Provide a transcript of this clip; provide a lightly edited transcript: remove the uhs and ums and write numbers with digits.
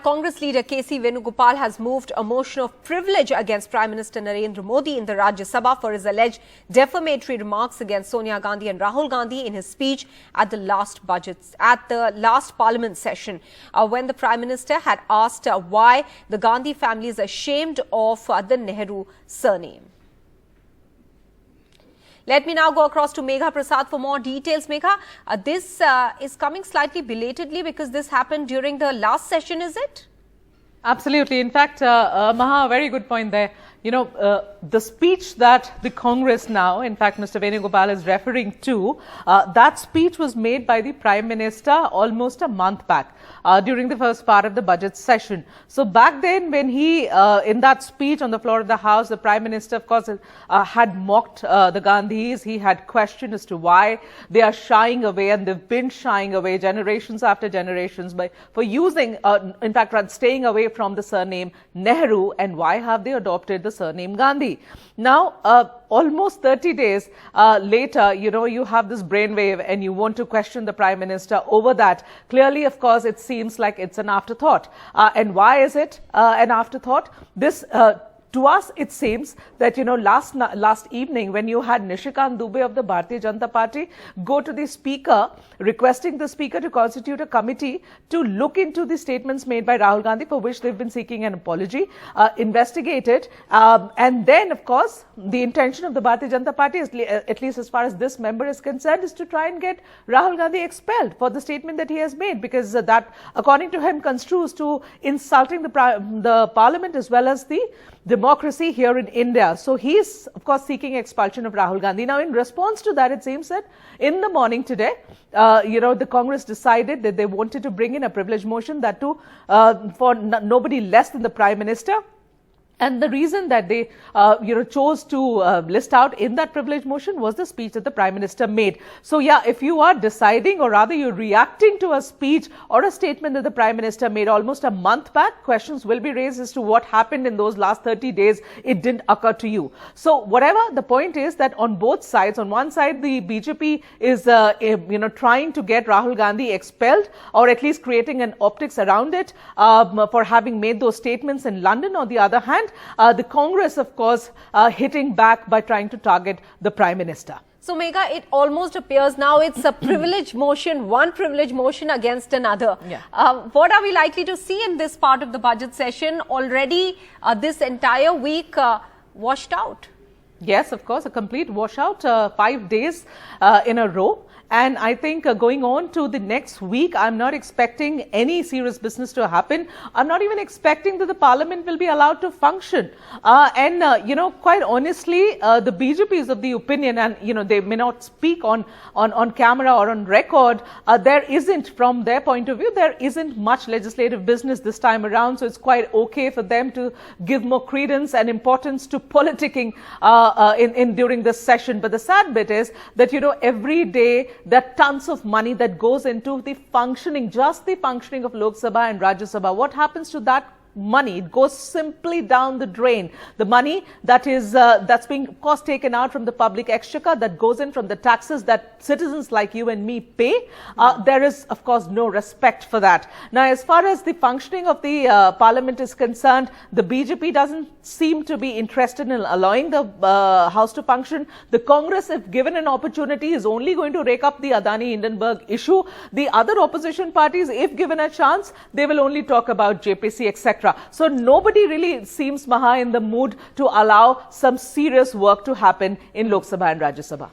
Congress leader KC Venugopal has moved a motion of privilege against Prime Minister Narendra Modi in the Rajya Sabha for his alleged defamatory remarks against Sonia Gandhi and Rahul Gandhi in his speech at the last Parliament session, when the Prime Minister had asked why the Gandhi family is ashamed of the Nehru surname. Let me now go across to Megha Prasad for more details. Megha, this is coming slightly belatedly because this happened during the last session, is it? Absolutely. In fact, Maha, a very good point there. You know, the speech that the Congress now, in fact, Mr. Venugopal is referring to, that speech was made by the Prime Minister almost a month back during the first part of the budget session. So back then when he, in that speech on the floor of the House, the Prime Minister, of course, had mocked the Gandhis. He had questioned as to why they are shying away, and they've been shying away generations after generations for using, in fact, staying away from the surname Nehru, and why have they adopted the surname Gandhi. Now, almost 30 days later, you know, you have this brainwave and you want to question the Prime Minister over that. Clearly, of course, it seems like it's an afterthought. And why is it an afterthought? This to us, it seems that, you know, last evening when you had Nishikant Dubey of the Bharatiya Janata Party go to the Speaker, requesting the Speaker to constitute a committee to look into the statements made by Rahul Gandhi, for which they've been seeking an apology, investigate it. And then, of course, the intention of the Bharatiya Janata Party, is, at least as far as this member is concerned, is to try and get Rahul Gandhi expelled for the statement that he has made, because that, according to him, construes to insulting the Parliament as well as the democracy here in India. So he is, of course, seeking expulsion of Rahul Gandhi. Now, in response to that, it seems that in the morning today, you know, the Congress decided that they wanted to bring in a privilege motion, that too for nobody less than the Prime Minister. And the reason that they, you know, chose to list out in that privilege motion was the speech that the Prime Minister made. So, yeah, if you are deciding, or rather you're reacting to a speech or a statement that the Prime Minister made almost a month back, questions will be raised as to what happened in those last 30 days. It didn't occur to you. So, whatever, the point is that on both sides, on one side, the BJP is, you know, trying to get Rahul Gandhi expelled, or at least creating an optics around it for having made those statements in London. On the other hand, the Congress, of course, hitting back by trying to target the Prime Minister. So, Megha, it almost appears now it's a privilege motion, one privilege motion against another. Yeah. What are we likely to see in this part of the budget session? Already this entire week washed out. Yes, of course, a complete washout, 5 days in a row. And I think going on to the next week, I'm not expecting any serious business to happen. I'm not even expecting that the Parliament will be allowed to function. You know, quite honestly, the BJP is of the opinion, and, you know, they may not speak on camera or on record. There isn't, from their point of view, there isn't much legislative business this time around. So it's quite okay for them to give more credence and importance to politicking during this session. But the sad bit is that, you know, every day, there are tons of money that goes into the functioning, just the functioning of Lok Sabha and Rajya Sabha. What happens to that money? It goes simply down the drain. The money that is that's being, of course, taken out from the public exchequer, that goes in from the taxes that citizens like you and me pay. There is, of course, no respect for that. Now, as far as the functioning of the Parliament is concerned, the BJP doesn't seem to be interested in allowing the House to function. The Congress, if given an opportunity, is only going to rake up the Adani-Hindenburg issue. The other opposition parties, if given a chance, they will only talk about JPC, etc. So nobody really seems, Maha, in the mood to allow some serious work to happen in Lok Sabha and Rajya Sabha.